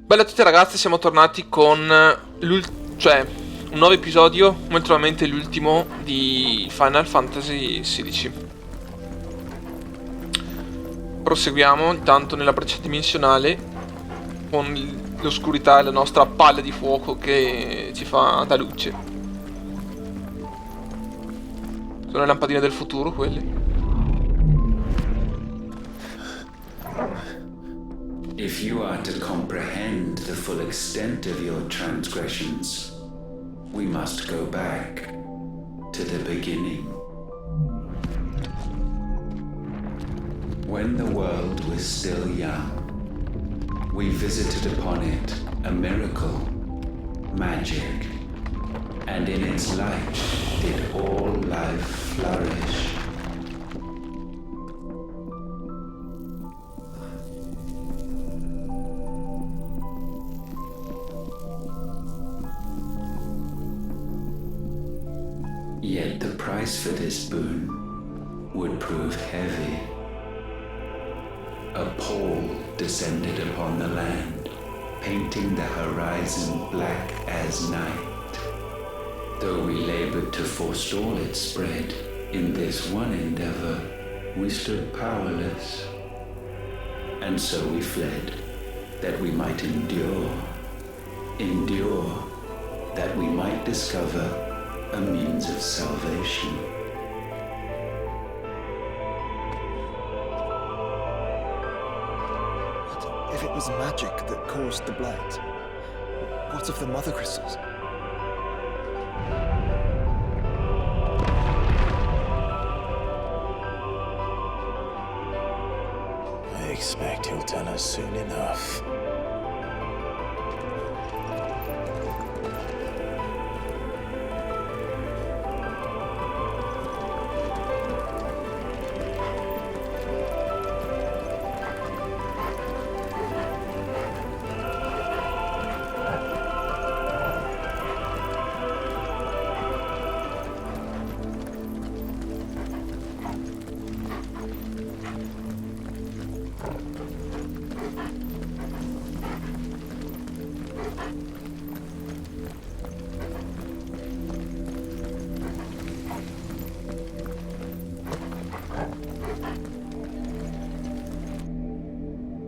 Bella a tutti ragazzi, siamo tornati con un nuovo episodio, molto probabilmente l'ultimo di Final Fantasy XVI. Proseguiamo intanto nella braccia dimensionale con l'oscurità e la nostra palla di fuoco che ci fa da luce. Sono le lampadine del futuro quelle. If you are to comprehend the full extent of your transgressions, we must go back to the beginning. When the world was still young, we visited upon it a miracle, magic, and in its light did all life flourish. Yet the price for this boon would prove heavy. A pall descended upon the land, painting the horizon black as night. Though we labored to forestall its spread, in this one endeavor we stood powerless. And so we fled, that we might endure, that we might discover a means of salvation. But if it was magic that caused the blight, what of the mother crystals? I expect he'll tell us soon enough.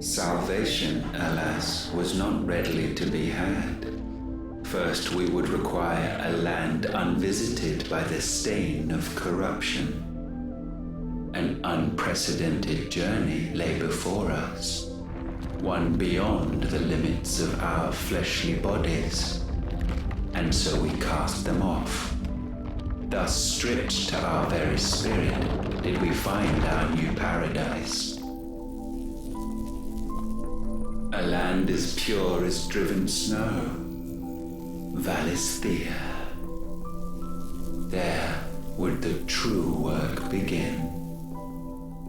Salvation, alas, was not readily to be had. First, we would require a land unvisited by the stain of corruption. An unprecedented journey lay before us, one beyond the limits of our fleshly bodies. And so we cast them off. Thus, stripped to our very spirit, did we find our new paradise. A land as pure as driven snow, Valisthea. There would the true work begin,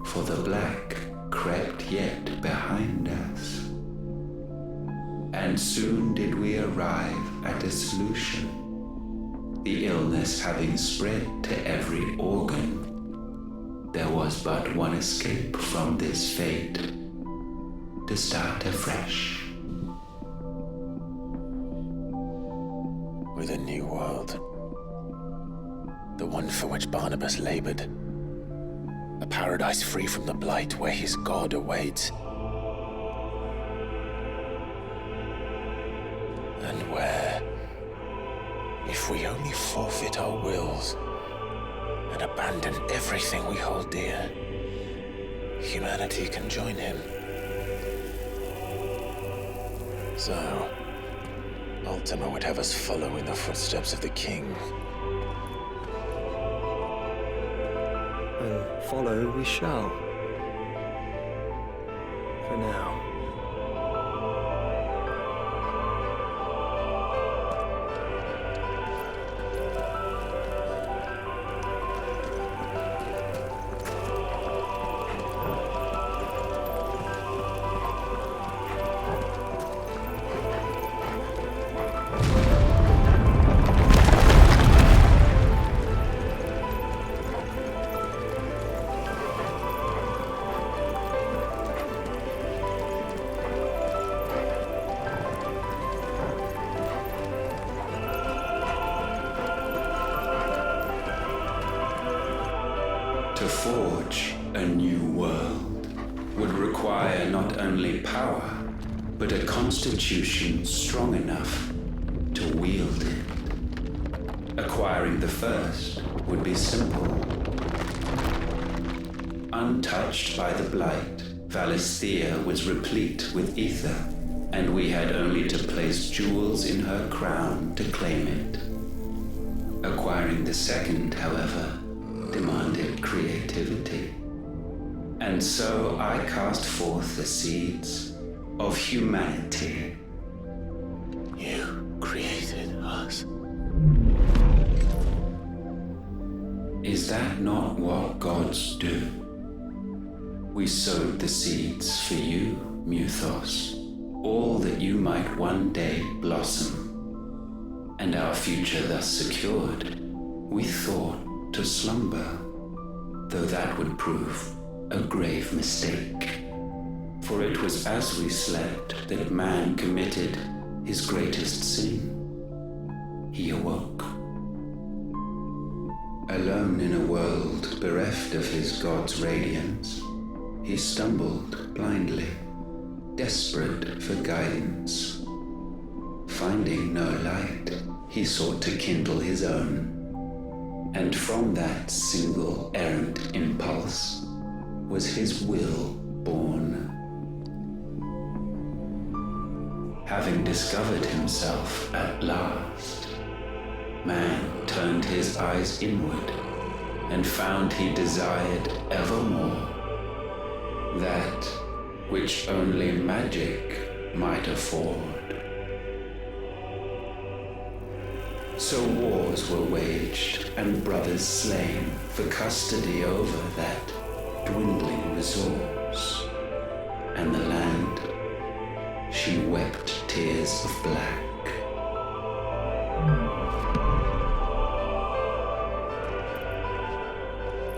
for the black crept yet behind us. And soon did we arrive at a solution, the illness having spread to every organ. There was but one escape from this fate, to start afresh. With a new world. The one for which Barnabas labored. A paradise free from the blight where his God awaits. And where, if we only forfeit our wills and abandon everything we hold dear, humanity can join him. So, Ultima would have us follow in the footsteps of the king. And follow we shall. For now. To forge a new world would require not only power, but a constitution strong enough to wield it. Acquiring the first would be simple. Untouched by the blight, Valisthea was replete with ether, and we had only to place jewels in her crown to claim it. Acquiring the second, however, demanded creativity. And so I cast forth the seeds of humanity. You created us. Is that not what gods do? We sowed the seeds for you, Muthos, all that you might one day blossom. And our future thus secured, we thought to slumber, though that would prove a grave mistake. For it was as we slept that man committed his greatest sin. He awoke. Alone in a world bereft of his god's radiance, he stumbled blindly, desperate for guidance. Finding no light, he sought to kindle his own. And from that single errant impulse was his will born. Having discovered himself at last, man turned his eyes inward and found he desired evermore that which only magic might afford. So wars were waged and brothers slain for custody over that dwindling resource, and the land, she wept tears of black.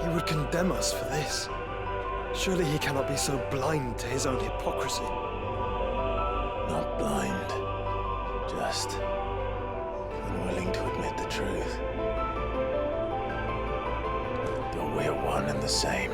He would condemn us for this. Surely he cannot be so blind to his own hypocrisy. Not blind, just unwilling to admit the truth. But we're one and the same.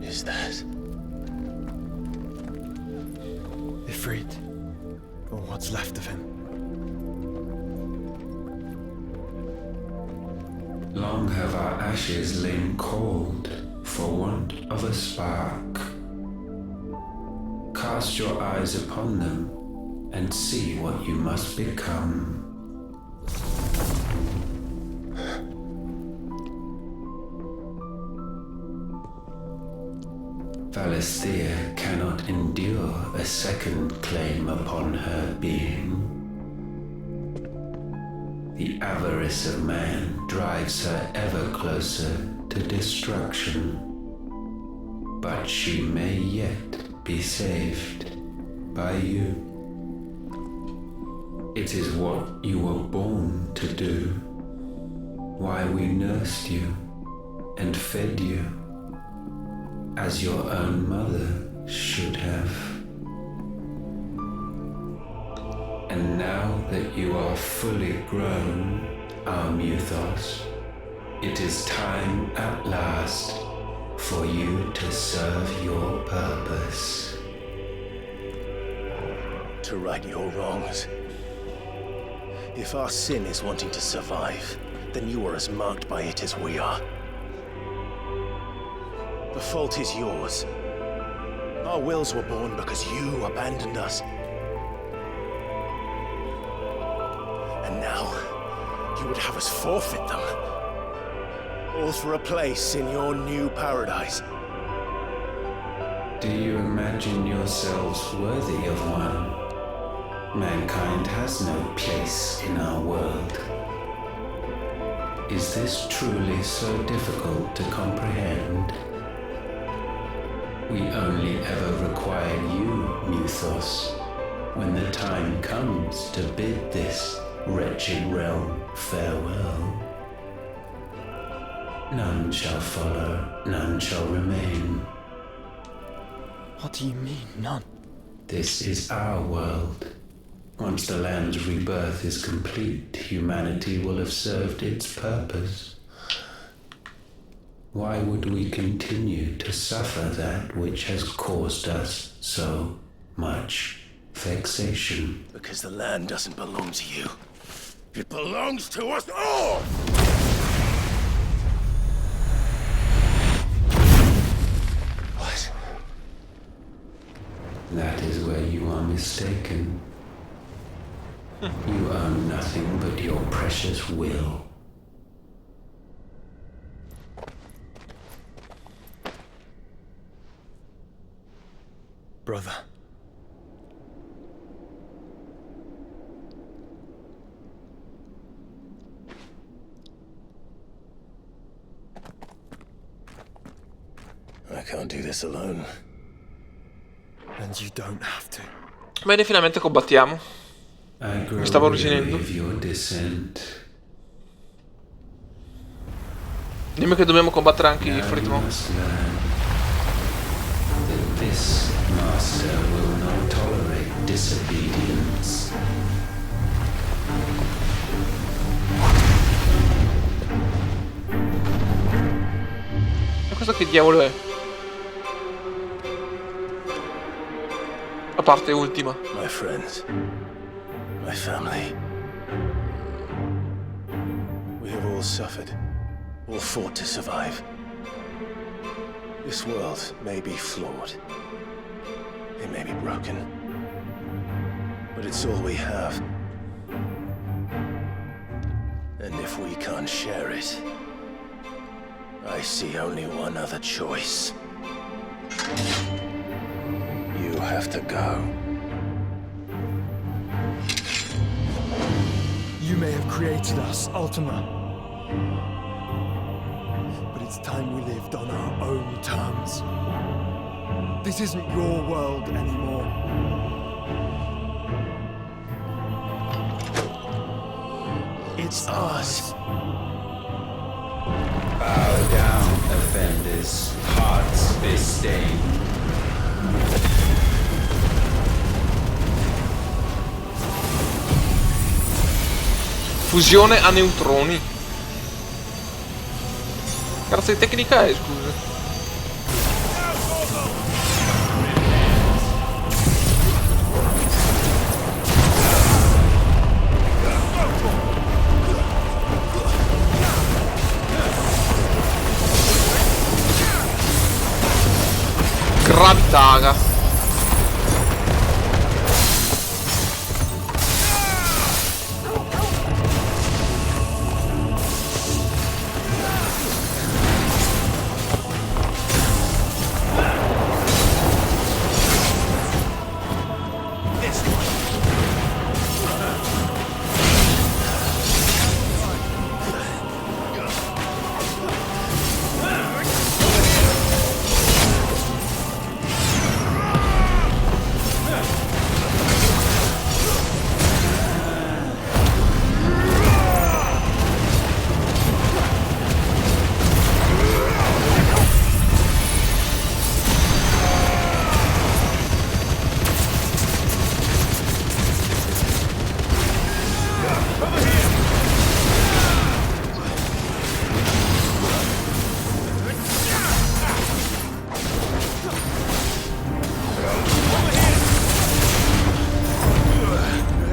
Is that Ifrit, or what's left of him. Long have our ashes lain cold for want of a spark. Cast your eyes upon them and see what you must become. Valisthea cannot endure a second claim upon her being. The avarice of man drives her ever closer to destruction. But she may yet be saved by you. It is what you were born to do, why we nursed you and fed you, as your own mother should have. And now that you are fully grown, our Muthos, it is time at last for you to serve your purpose. to right your wrongs? If our sin is wanting to survive, then you are as marked by it as we are. The fault is yours. Our wills were born because you abandoned us. And now, You would have us forfeit them. All for a place in your new paradise. Do you imagine yourselves worthy of one? Mankind has no place in our world. Is this truly so difficult to comprehend? We only ever require you, Muthos, when the time comes to bid this wretched realm farewell. None shall follow, none shall remain. What do you mean, none? This is our world. Once the land's rebirth is complete, humanity will have served its purpose. Why would we continue to suffer that which has caused us so much vexation? Because the land doesn't belong to you. It belongs to us all! What? That is where you are mistaken. You own nothing but your precious will. Brother. I can't do this alone. And you don't have to. Bene, finalmente combattiamo. Mi stavo arrugginendo. Dimmi che dobbiamo combattere anche i Fritmo. This master will not tolerate disobedience. E questo che diavolo è? A parte Ultima. My friends, my family. We have all suffered, all fought to survive. This world may be flawed. It may be broken. But it's all we have. And if we can't share it, I see only one other choice. You have to go. You may have created us, Ultima. But it's time we lived on our own terms. This isn't your world anymore. It's ours. Bow down, offenders, hearts disdain. Fusione a neutroni. Cazzo di tecnica è, scusa? Gravitaga.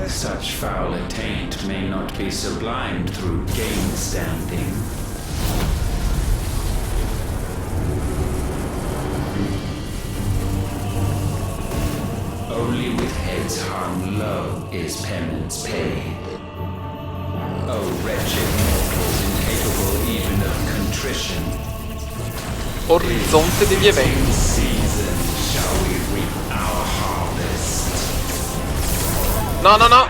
Such foul attaint may not be sublimed through gainstanding. Only with heads hung low is penance paid. Oh, wretched mortals incapable even of contrition. Orizzonte degli eventi. In season shall we reap our harvest. No, no, no.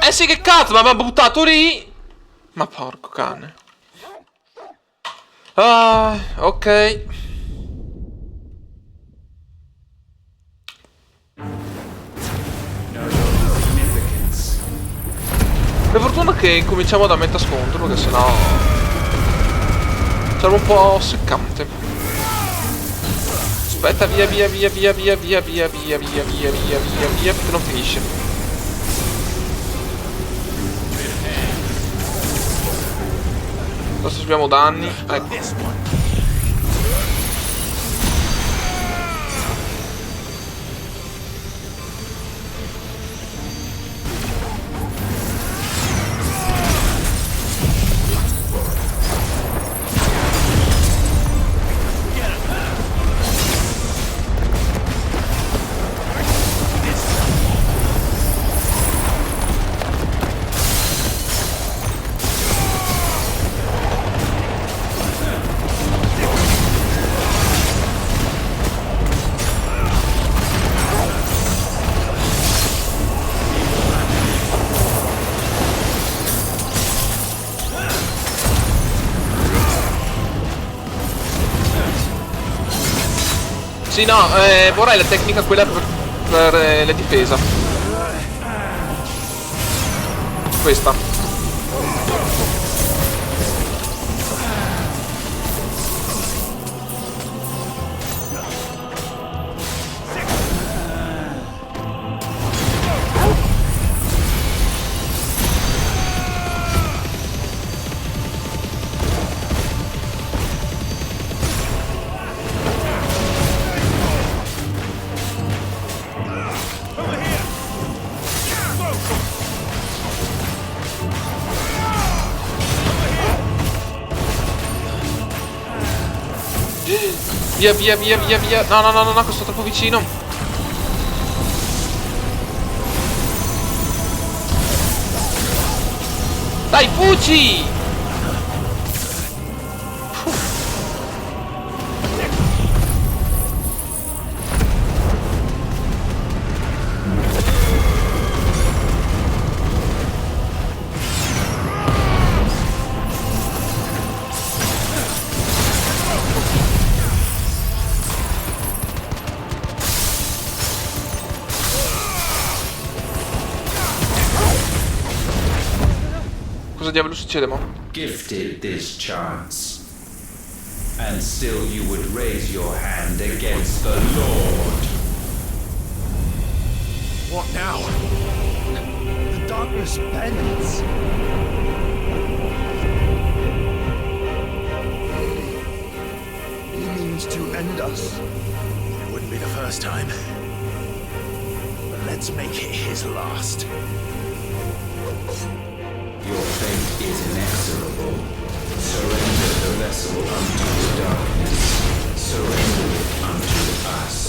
Eh sì, che cazzo, ma mi ha buttato lì. Ma porco cane. Ah, ok. Per fortuna che cominciamo da metà scontro, che sennò sarebbe un po' seccante. Aspetta, via, finché non finisce. Adesso subiamo danni. Ecco. Sì, no, vorrei la tecnica quella per la difesa. Questa. Via. No, questo è troppo vicino. Dai, fuggi! Cosa diavolo succede, mo? Gifted this chance, and still you would raise your hand against the Lord. What now? The darkness bends. He means to end us. It wouldn't be the first time. But let's make it his last. Your fate is inexorable. Surrender the vessel unto the darkness. Surrender it unto us.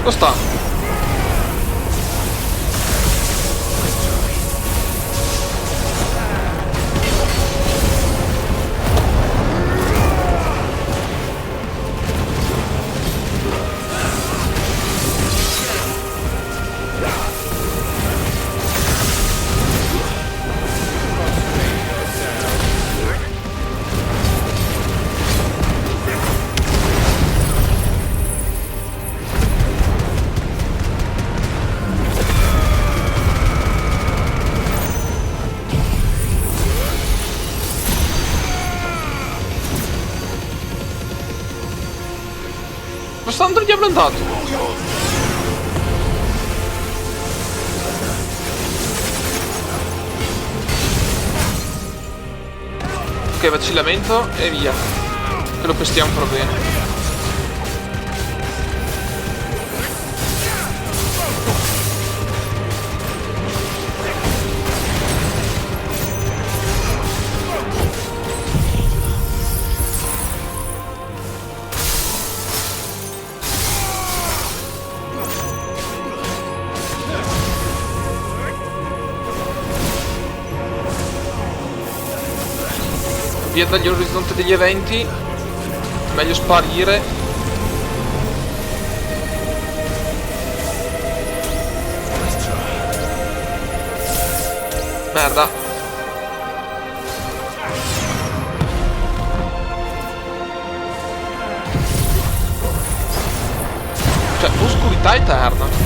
Lo sta. Ma sta andando diavolo è andato? Ok, vacillamento e via. Che lo pestiamo però bene. Via dagli orizzonti degli eventi, meglio sparire. Merda. Cioè, oscurità eterna.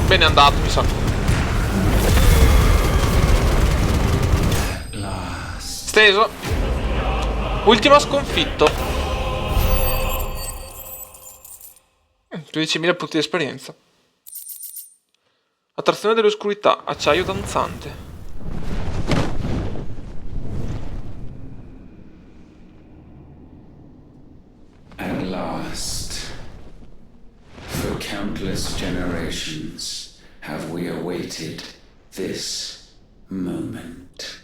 Bene andato, mi sa. Steso. Ultima sconfitto. 12.000 punti di esperienza. Attrazione dell'oscurità, acciaio danzante. At last, for countless generations, have we awaited this moment.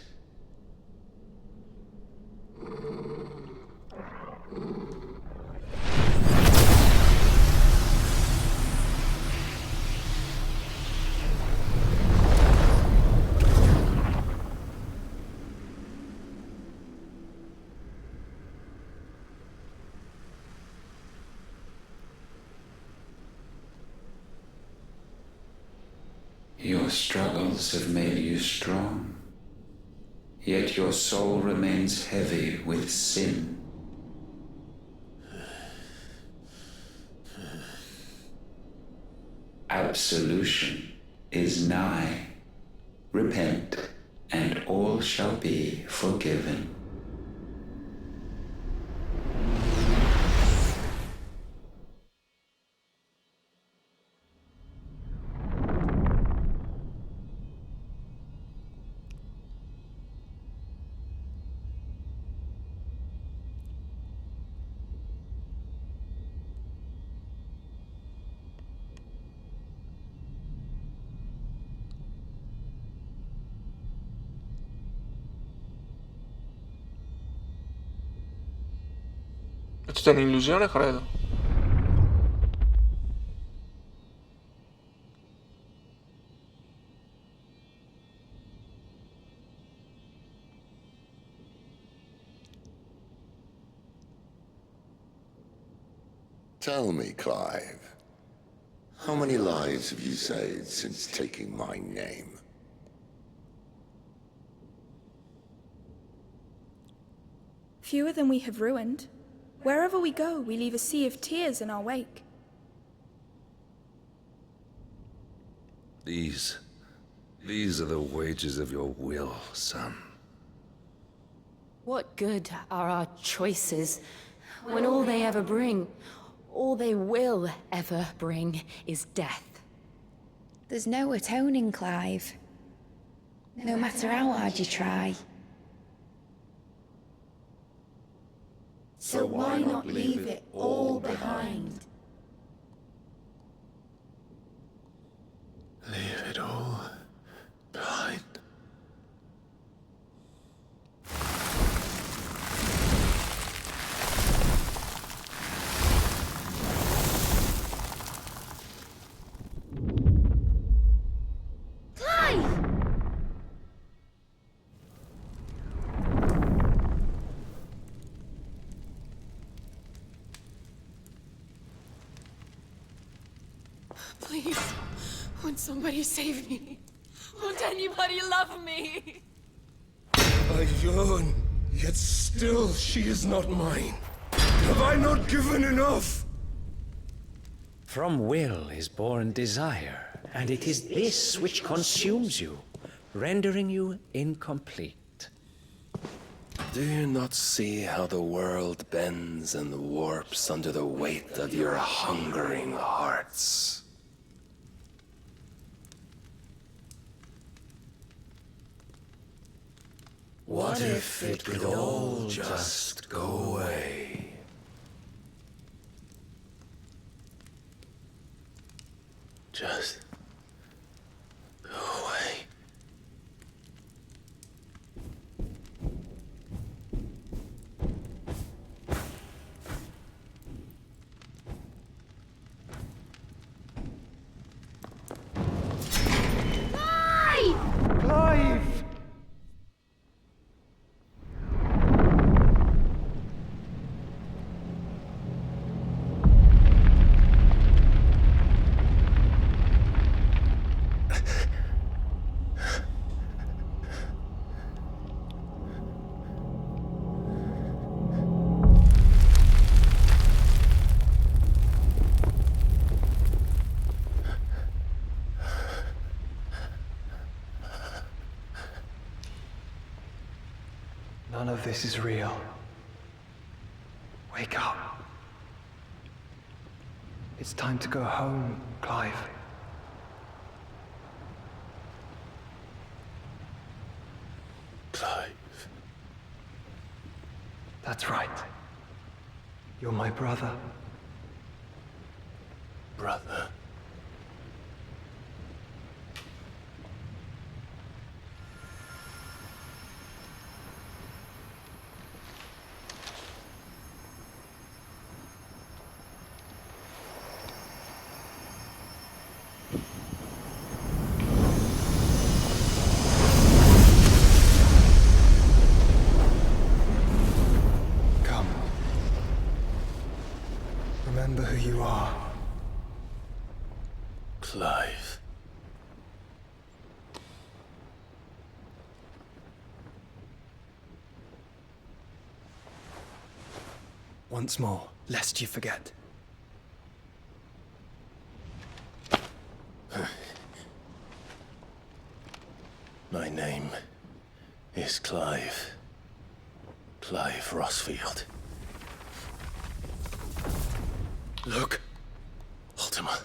Your struggles have made you strong, yet your soul remains heavy with sin. Absolution is nigh. Repent, and all shall be forgiven. È tutta un'illusione, credo. Tell me, Clive, how many lives have you saved since taking my name? Fewer than we have ruined. Wherever we go, we leave a sea of tears in our wake. These are the wages of your will, son. What good are our choices when all they ever bring, all they will ever bring, is death? There's no atoning, Clive. No matter how hard you try. So why not leave it all behind? Leave it all behind. Please, won't somebody save me? Won't anybody love me? I yearn, yet still she is not mine. Have I not given enough? From will is born desire, and it is this which consumes you, rendering you incomplete. Do you not see how the world bends and warps under the weight of your hungering hearts? What if it could all just go away? Just go away. Clive! None of this is real. Wake up. It's time to go home, Clive. Clive. That's right. You're my brother. Brother. Come. Remember who you are. Clive. Once more, lest you forget. My name is Clive. Clive Rossfield. Look. Ultima.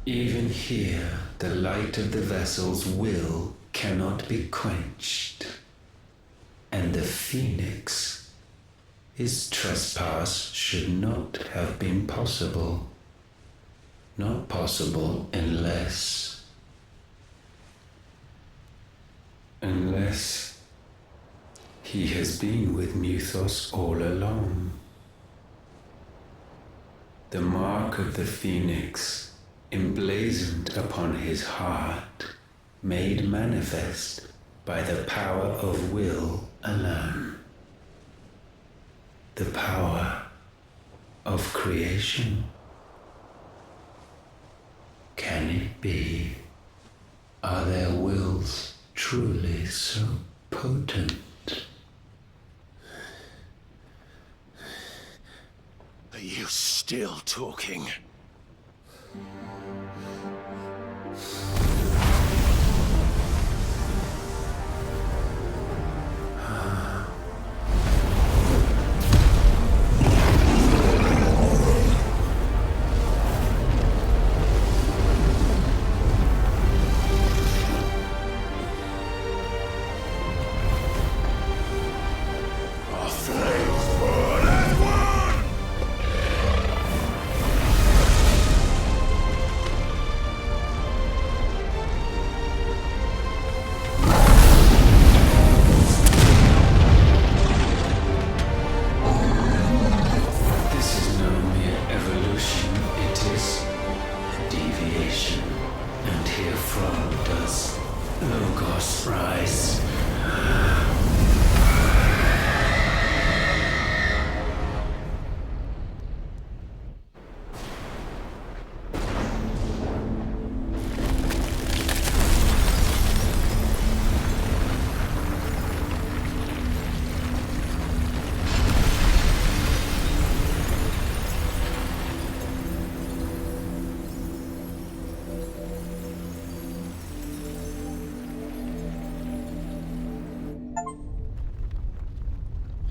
Even here, the light of the vessel's will cannot be quenched. And the Phoenix, his trespass should not have been possible. Not possible unless he has been with Muthos all along. The mark of the Phoenix, emblazoned upon his heart, made manifest by the power of will alone. The power of creation. Can it be? Are their wills truly so potent? Are you still talking?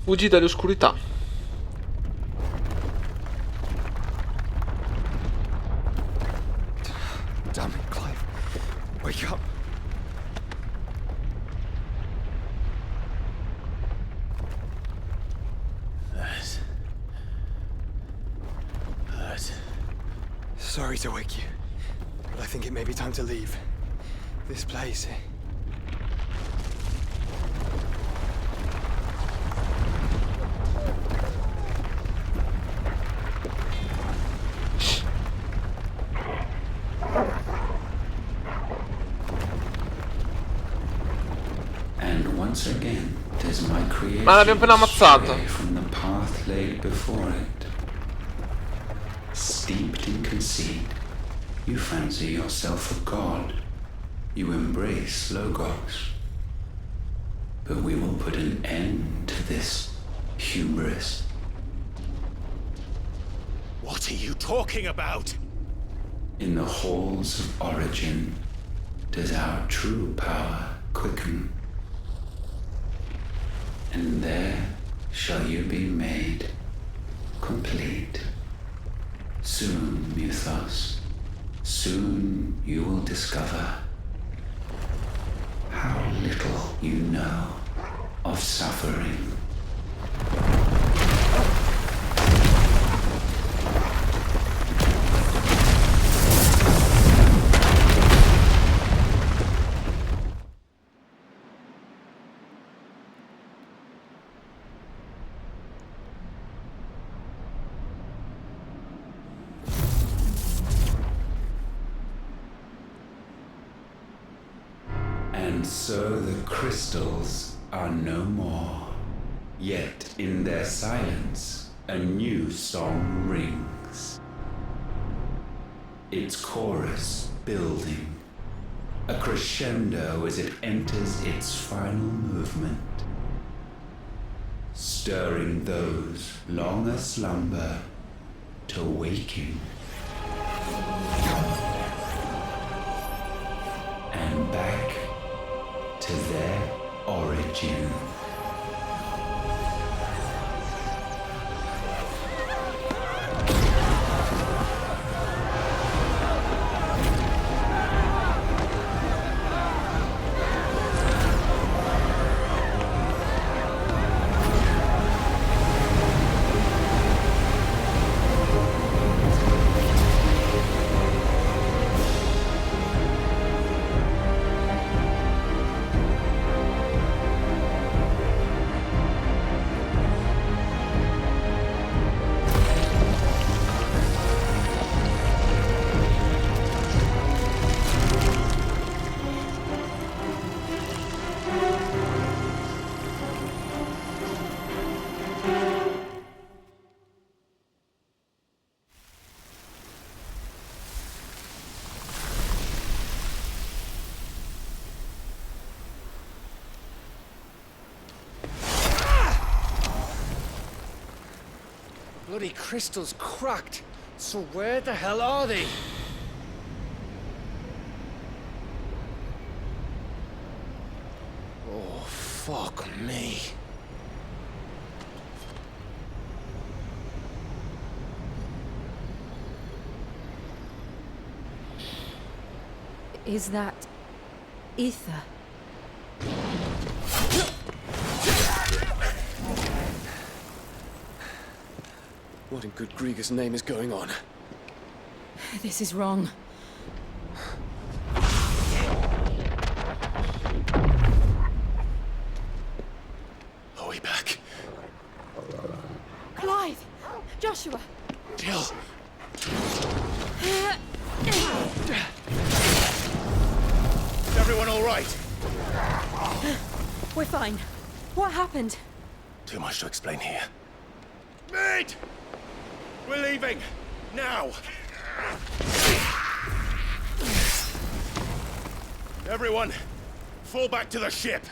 Fuggi dall'oscurità. Damn it, Clive. Wake up. Sorry to wake you, but I think it may be time to leave. This place. And once again, tis my creation Ma l'abbiamo appena ammazzato. stray from the path laid before it. Steeped in conceit, you fancy yourself a god. You embrace Logos. But we will put an end to this hubris. What are you talking about? In the halls of origin does our true power quicken. And there shall you be made complete. Soon, Mythos, soon you will discover how little you know of suffering. And so the crystals are no more. Yet in their silence, a new song rings. Its chorus building, a crescendo as it enters its final movement, stirring those long aslumber to waking. And back to their origin. Bloody crystal's cracked. So where the hell are they? Oh, fuck me. Is that ether? What in good Grieger's name is going on? This is wrong. Are we back? Clive! Joshua! Jill! Is everyone all right? We're fine. What happened? Too much to explain here. Mate! We're leaving! Now! Everyone, fall back to the ship!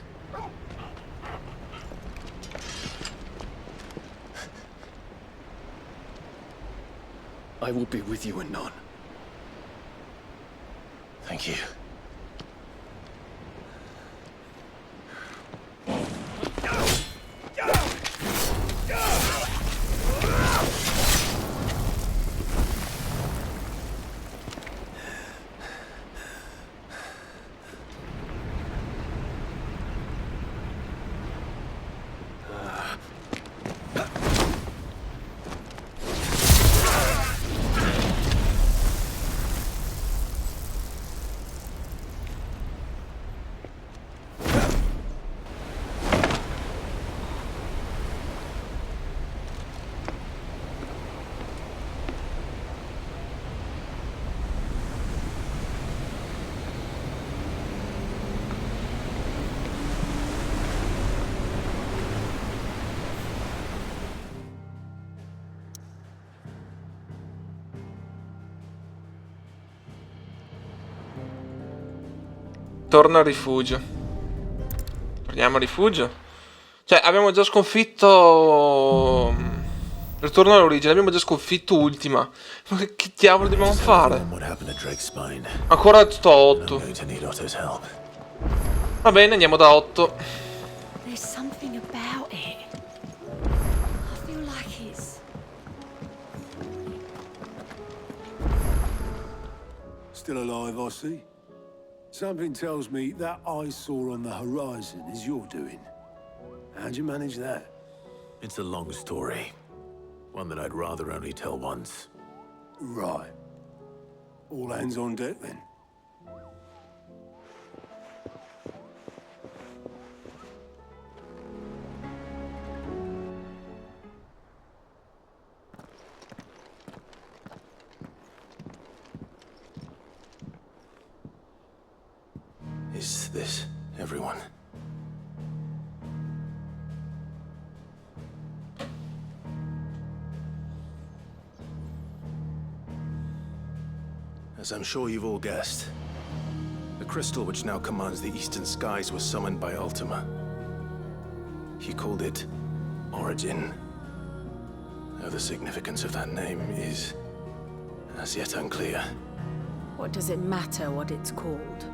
I will be with you anon. Thank you. Torna al rifugio. Torniamo al rifugio. Cioè, abbiamo già sconfitto... Ritorno all'origine, abbiamo già sconfitto Ultima. Ma che diavolo dobbiamo fare? Ancora sto a 8. Va bene, andiamo da 8. There's something about it. I feel like it's... Still alive, I see. Something tells me that eyesore on the horizon is your doing. How'd you manage that? It's a long story. One that I'd rather only tell once. Right. All hands on deck, then. Is this everyone? As I'm sure you've all guessed, the crystal which now commands the eastern skies was summoned by Ultima. He called it Origin. Though the significance of that name is as yet unclear. What does it matter what it's called?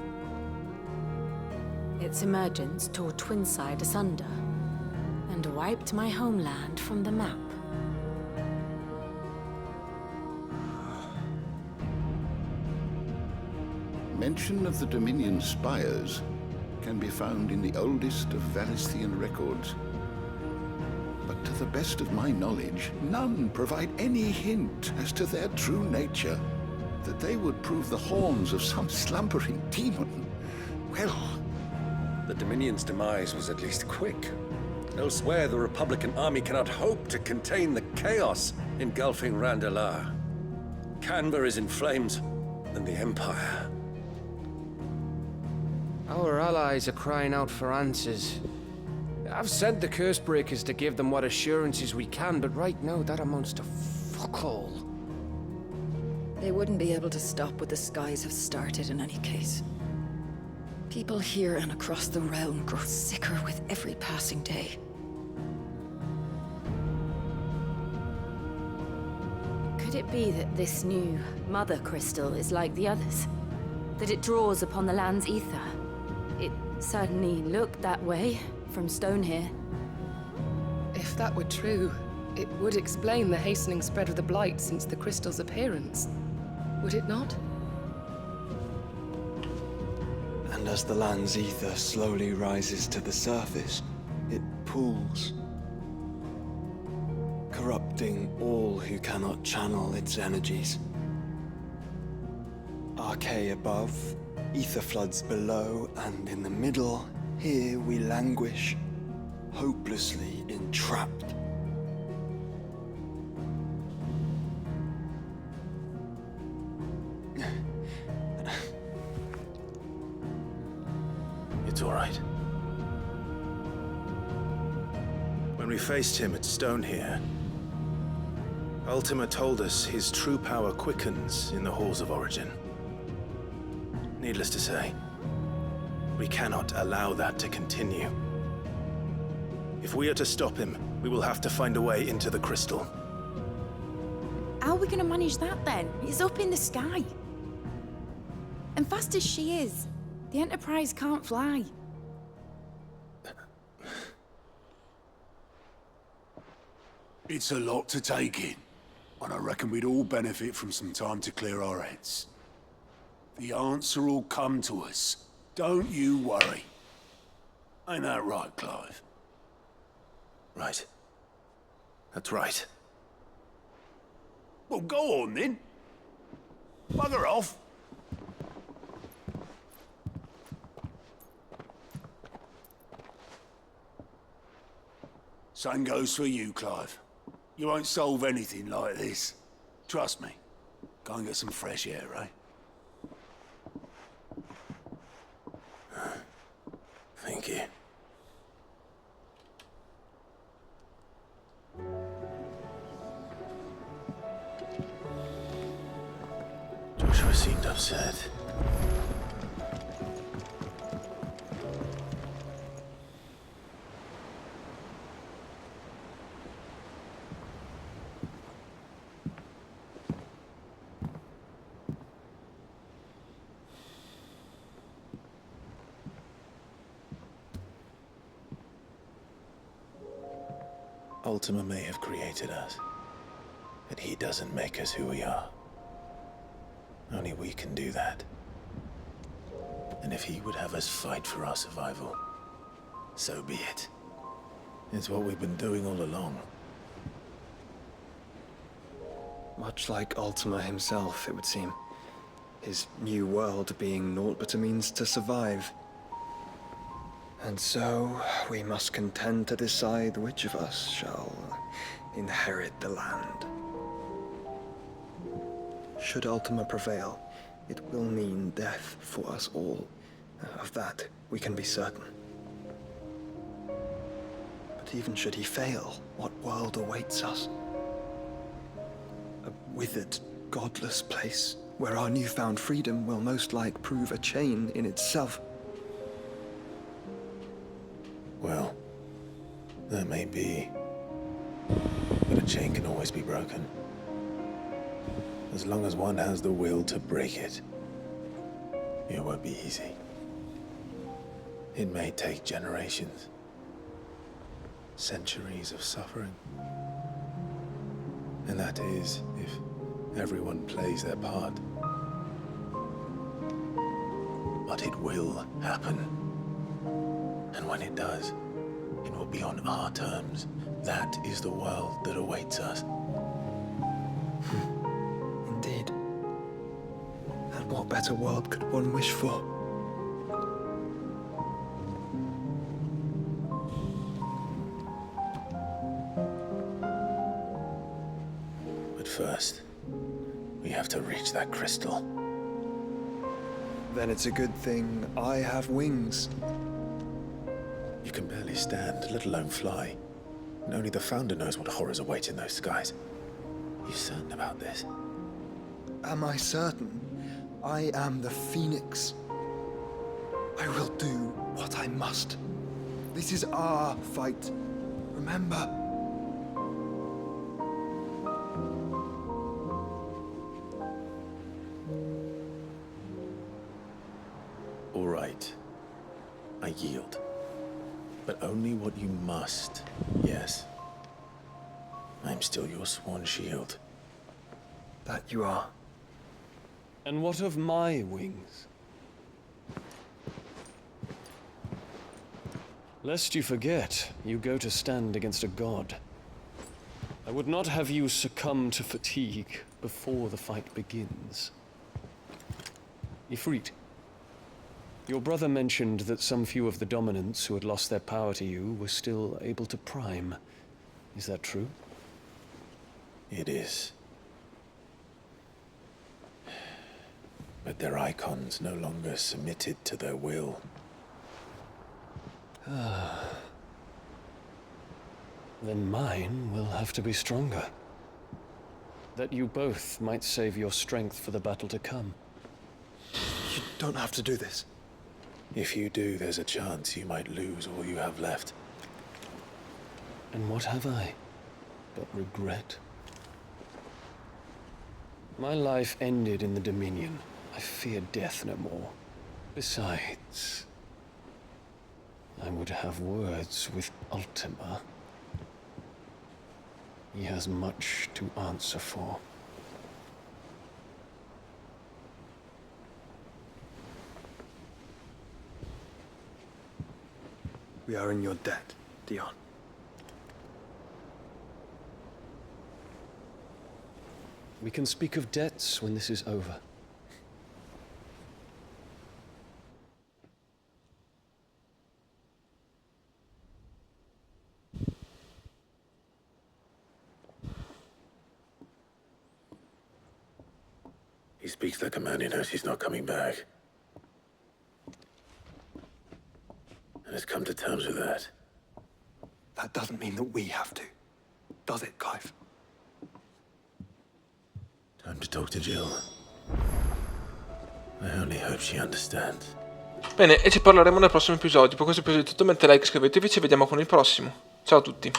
Its emergence tore Twinside asunder and wiped my homeland from the map. Mention of the Dominion spires can be found in the oldest of Valisthian records. But to the best of my knowledge, none provide any hint as to their true nature. That they would prove the horns of some slumbering demon. Well... The Dominion's demise was at least quick. Elsewhere, the Republican army cannot hope to contain the chaos engulfing Randalar. Canberra is in flames, and the Empire... Our allies are crying out for answers. I've sent the curse breakers to give them what assurances we can, but right now that amounts to fuck all. They wouldn't be able to stop what the skies have started in any case. People here and across the realm grow sicker with every passing day. Could it be that this new Mother Crystal is like the others? That it draws upon the land's ether? It certainly looked that way from stone here. If that were true, it would explain the hastening spread of the Blight since the crystal's appearance. Would it not? And as the land's ether slowly rises to the surface, it pools, corrupting all who cannot channel its energies. Archaea above, ether floods below, and in the middle, here we languish, hopelessly entrapped. It's all right. When we faced him at Stone here, Ultima told us his true power quickens in the halls of Origin. Needless to say, we cannot allow that to continue. If we are to stop him, we will have to find a way into the crystal. How are we gonna manage that then? It's up in the sky. And fast as she is, the Enterprise can't fly. It's a lot to take in, and I reckon we'd all benefit from some time to clear our heads. The answer will come to us. Don't you worry. Ain't that right, Clive? Right. That's right. Well, go on then. Bugger off. Same goes for you, Clive. You won't solve anything like this. Trust me. Go and get some fresh air, eh? Thank you. Joshua seemed upset. Ultima may have created us, but he doesn't make us who we are. Only we can do that. And if he would have us fight for our survival, so be it. It's what we've been doing all along. Much like Ultima himself, it would seem. His new world being naught but a means to survive. And so, we must contend to decide which of us shall inherit the land. Should Ultima prevail, it will mean death for us all. Of that, we can be certain. But even should he fail, what world awaits us? A withered, godless place where our newfound freedom will most like prove a chain in itself. Well, that may be, but a chain can always be broken. As long as one has the will to break it, it won't be easy. It may take generations, centuries of suffering. And that is if everyone plays their part. But it will happen. And when it does, it will be on our terms. That is the world that awaits us. Indeed. And what better world could one wish for? But first, we have to reach that crystal. Then it's a good thing I have wings. You can barely stand, let alone fly. And only the Founder knows what horrors await in those skies. You certain about this? Am I certain? I am the Phoenix. I will do what I must. This is our fight. Remember? All right. I yield. But only what you must, yes. I'm still your sworn shield. That you are. And what of my wings? Lest you forget, you go to stand against a god. I would not have you succumb to fatigue before the fight begins. Ifrit, your brother mentioned that some few of the dominants who had lost their power to you were still able to prime. Is that true? It is. But their icons no longer submitted to their will. Then mine will have to be stronger. That you both might save your strength for the battle to come. You don't have to do this. If you do, there's a chance you might lose all you have left. And what have I but regret? My life ended in the Dominion. I fear death no more. Besides, I would have words with Ultima. He has much to answer for. We are in your debt, Dion. We can speak of debts when this is over. He speaks like a man who knows he's not coming back. And has come to terms with that. That doesn't mean that we have to. Does it, Clive? Time to talk to Jill. I only hope she understands. Bene, e ci parleremo nel prossimo episodio. Per questo episodio è tutto, mettete like, iscrivetevi, ci vediamo con il prossimo. Ciao a tutti.